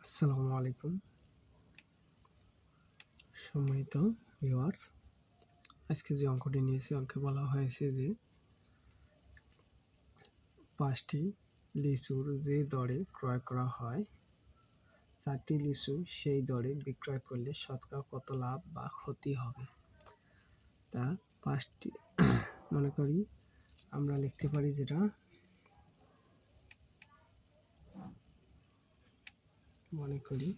আসসালামু আলাইকুম সম্মানিত ভিউয়ার্স, আজকে যে অঙ্কটি নিয়েছি অঙ্কে বলা হয়েছে যে 5টি লিচুর যে দরে ক্রয় করা হয় 4টি লিচু সেই দরে বিক্রয় করলে শতকরা কত লাভ বা ক্ষতি হবে। তা 5টি মনে করি আমরা লিখতে পারি যেটা মনে করি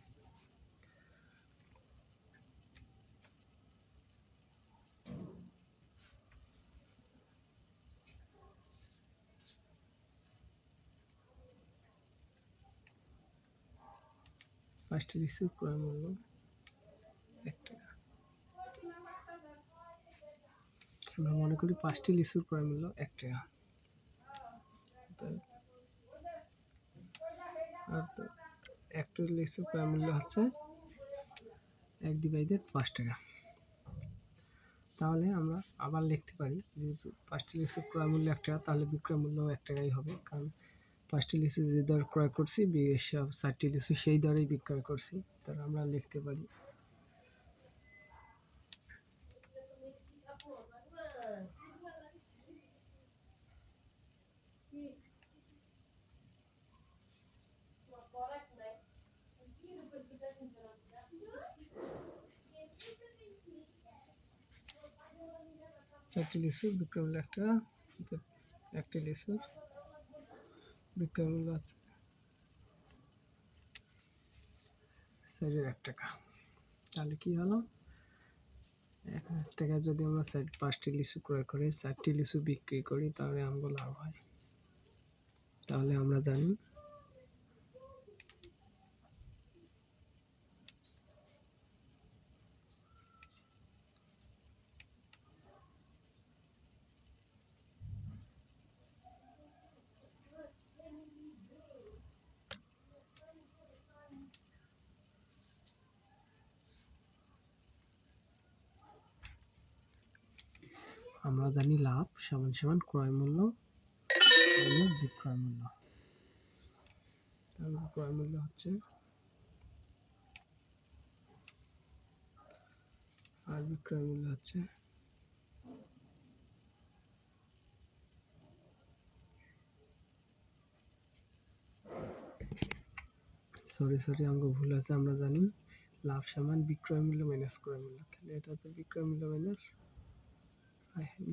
5টি লিচুর ক্রয় মূল্য 1 টাকা। আমরা মনে করি 5টি লিচুর ক্রয় মূল্য 1 টাকা। আর একটা লিচুর ক্রয় মূল্য হচ্ছে 1/5 টাকা। তাহলে আমরা আবার লিখতে পারি যেহেতু 5টি লিচুর ক্রয় মূল্য 1 টাকা, তাহলে বিক্রয় মূল্য 1 টাকাই হবে, কারণ 5টি লিচু যে দর ক্রয় করছি 4টি লিচু সেই দরেই বিক্রয় করছি। তাহলে আমরা লিখতে পারি চারটি লিচুর বিক্রয় মূল্য 1 টাকা, একটি লিচুর বিক্রয় মূল্য আছে 1 টাকা। তাহলে কি হলো, 1 টাকা যদি আমরা 5টি লিচু ক্রয় করি 4টি লিচু বিক্রি করি তাহলে আমাদের লাভ হয়। তাহলে আমরা জানি লাভ সমান সমান ক্রয় মূল্য বিক্রয় মূল্য। তাহলে ক্রয় মূল্য হচ্ছে আর বিক্রয় মূল্য হচ্ছে সরি অঙ্ক ভুল আছে। আমরা জানি লাভ সমান বিক্রয় মূল্য মাইনাস ক্রয় মূল্য। তাহলে এটা হচ্ছে বিক্রয় মূল্য মাইনাস,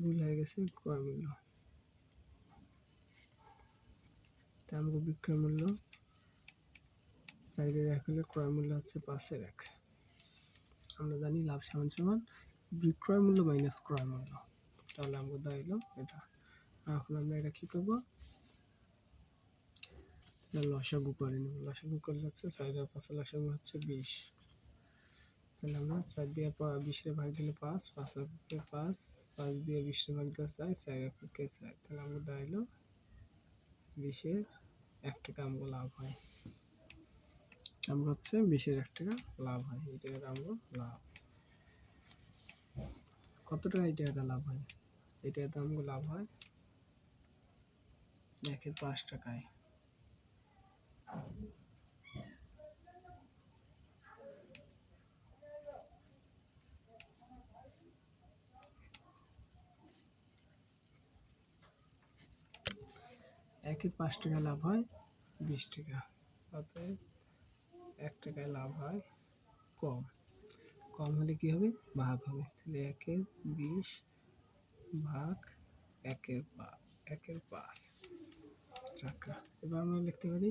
ভুল হয়ে গেছে, ক্রয় মূল্য। তাই আমাকে বিক্রয় মূল্য 4-1 হলে ক্রয় মূল্য হচ্ছে 5-1। আমরা জানি লাভ সমান সমান বিক্রয় মূল্য মাইনাস ক্রয় মূল্য। তাহলে আমাকে দাঁড়াইলো এটা। এখন আমরা এটা কি করব, লসাগু করে নেব। লসাগু করলে হচ্ছে 4-5 লসাগু হচ্ছে 20। তাহলে আমরা 4 দিয়ে 20 ভাগ দিলে 5, 5 দিয়ে 20 ভাগ দিলে 4, 4 তাহলে আমরা দাঁড়াইলো 20-এর 1 টাকা আমাকে লাভ হয়। আমরা হচ্ছে 20-এর 1 টাকা লাভ হয়। এই টাকাটা আমরা লাভ। কত টাকা এই টাকাটা লাভ হয়? এই টাকাটা আমাকে লাভ হয় 1/5 টাকায়। একের 5 টাকা লাভ হয় 20 টাকা, অতএব 1 টাকায় লাভ হয় কম। কম হলে কি হবে, ভাগ হবে। তাহলে 1/20 ভাগ 1/5 টাকা। এবার আমরা লিখতে পারি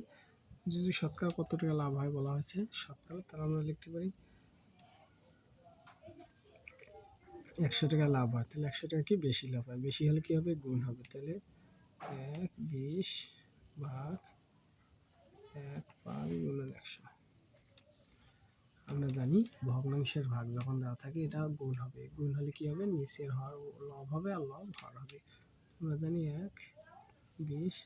যদি শতকরা কত টাকা লাভ হয় বলা হয়েছে শতকরা, তাহলে আমরা লিখতে পারি 100 টাকা লাভ হয়। তাহলে 100 টাকা কি বেশি লাভ হয়, বেশি হলে কি হবে, গুণ হবে। তাহলে 1/20 ভাগ 1/5 গুণন 100। আমরা জানি ভগ্নাংশের ভাগ যখন দেওয়া থাকে এটা গুণ হবে। গুণ হলে কি হবে, নিচের হর লব হবে আর লব হর হবে। আমরা জানি 1/20,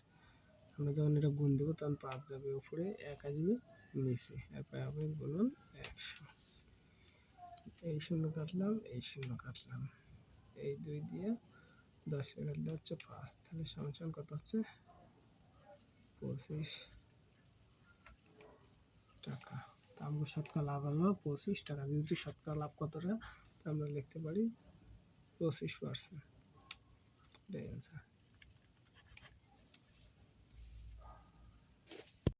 আমরা যখন এটা গুণ দেবো তখন 5 যাবে উপরে, 1 আসবে নিচে, এরপরে হবে গুণন 100। এই শূন্য কাটলাম, এই শূন্য কাটলাম, এই 2 দিয়ে 10 কাটলে হচ্ছে 5। তাহলে সমান কত হচ্ছে 25 টাকা। শতকরা লাভ হলো 25 টাকা। বিউটি শতকরা লাভ কতটা? আমরা লিখতে পারি 25%। এটাই অ্যান্সার।